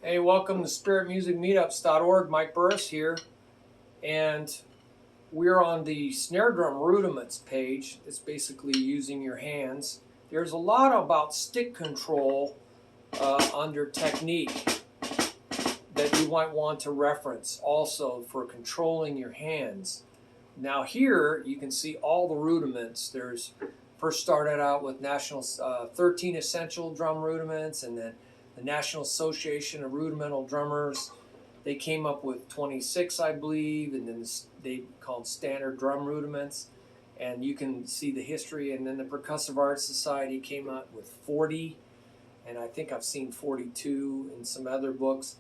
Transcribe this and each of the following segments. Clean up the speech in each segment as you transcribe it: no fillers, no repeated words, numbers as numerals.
Hey, welcome to SpiritMusicMeetups.org. Mike Burris here, and we're on the snare drum rudiments page. It's basically using your hands. There's a lot about stick control under technique that you might want to reference also for controlling your hands. Now here you can see all the rudiments. There's first started out with National 13 essential drum rudiments, and then the National Association of Rudimental Drummers, they came up with 26, I believe, and then they called standard drum rudiments. And you can see the history. And then the Percussive Arts Society came out with 40, and I think I've seen 42 in some other books.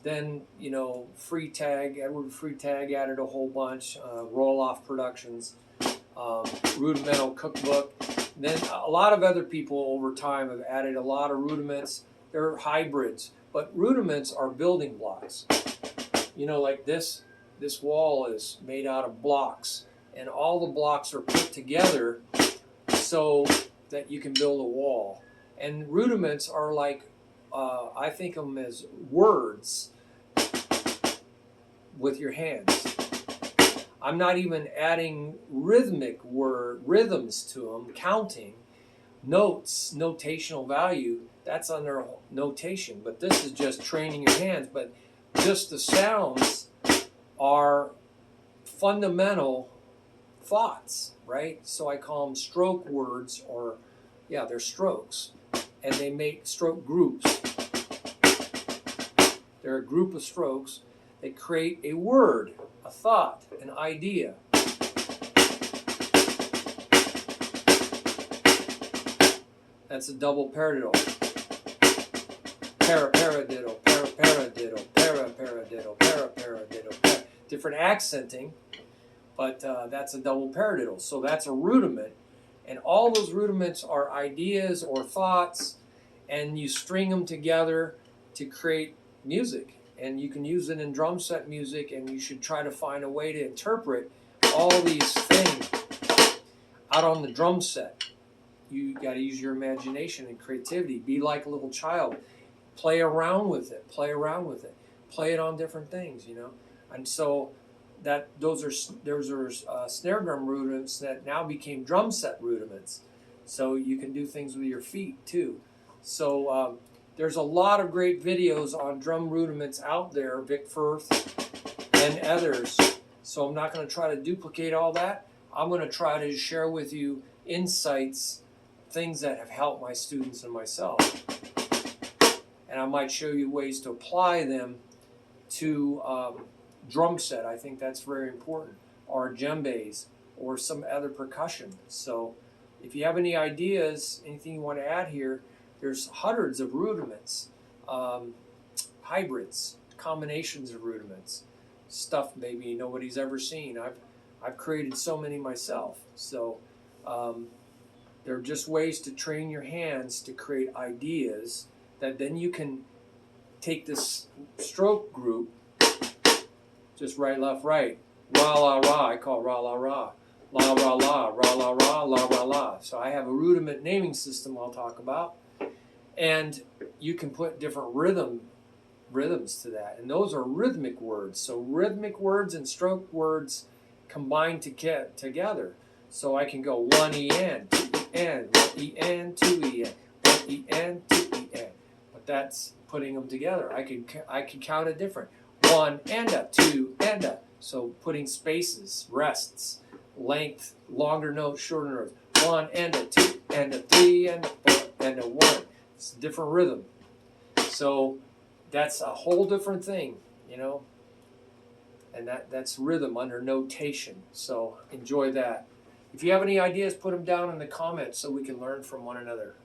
Then, you know, Edward Freitag added a whole bunch, Roll-Off Productions, Rudimental Cookbook. Then a lot of other people over time have added a lot of rudiments. They're hybrids, but rudiments are building blocks. You know, like this wall is made out of blocks, and all the blocks are put together so that you can build a wall. And rudiments are like, I think of them as words with your hands. I'm not even adding rhythms to them, counting, notes, notational value. That's under notation, but this is just training your hands. But just the sounds are fundamental thoughts, right? So I call them stroke words, or yeah, they're strokes, and they make stroke groups. They're a group of strokes. They create a word, a thought, an idea. That's a double paradiddle. Para-paradiddle, para-paradiddle, para-paradiddle, para-paradiddle. Different accenting, but that's a double paradiddle. So that's a rudiment. And all those rudiments are ideas or thoughts, and you string them together to create music. And you can use it in drum set music, and you should try to find a way to interpret all these things out on the drum set. You got to use your imagination and creativity. Be like a little child. Play around with it. Play around with it. Play it on different things, you know. And so those are snare drum rudiments that now became drum set rudiments. So you can do things with your feet too. So there's a lot of great videos on drum rudiments out there, Vic Firth and others. So I'm not going to try to duplicate all that. I'm going to try to share with you insights, things that have helped my students and myself. And I might show you ways to apply them to drum set. I think that's very important. Or djembes, or some other percussion. So if you have any ideas, anything you want to add here, there's hundreds of rudiments, hybrids, combinations of rudiments, stuff maybe nobody's ever seen. I've created so many myself. So they're just ways to train your hands to create ideas that then you can take this stroke group, just right, left, right, ra, la, ra. I call it ra, la, ra, la, ra, la, ra, la, ra, la, ra, la. So I have a rudiment naming system I'll talk about. And you can put different rhythms to that. And those are rhythmic words. So rhythmic words and stroke words combined together. So I can go 1 E-N, 2 E-N, 1 E-N, 2 E-N, 1 E-N, 2 E-N. But that's putting them together. I could count it different. 1 and a, 2 and a. So putting spaces, rests, length, longer notes, shorter notes. 1 and a, 2 and a, 3 and a, 4 and a 1. It's a different rhythm. So that's a whole different thing, you know. And that's rhythm under notation. So enjoy that. If you have any ideas, put them down in the comments so we can learn from one another.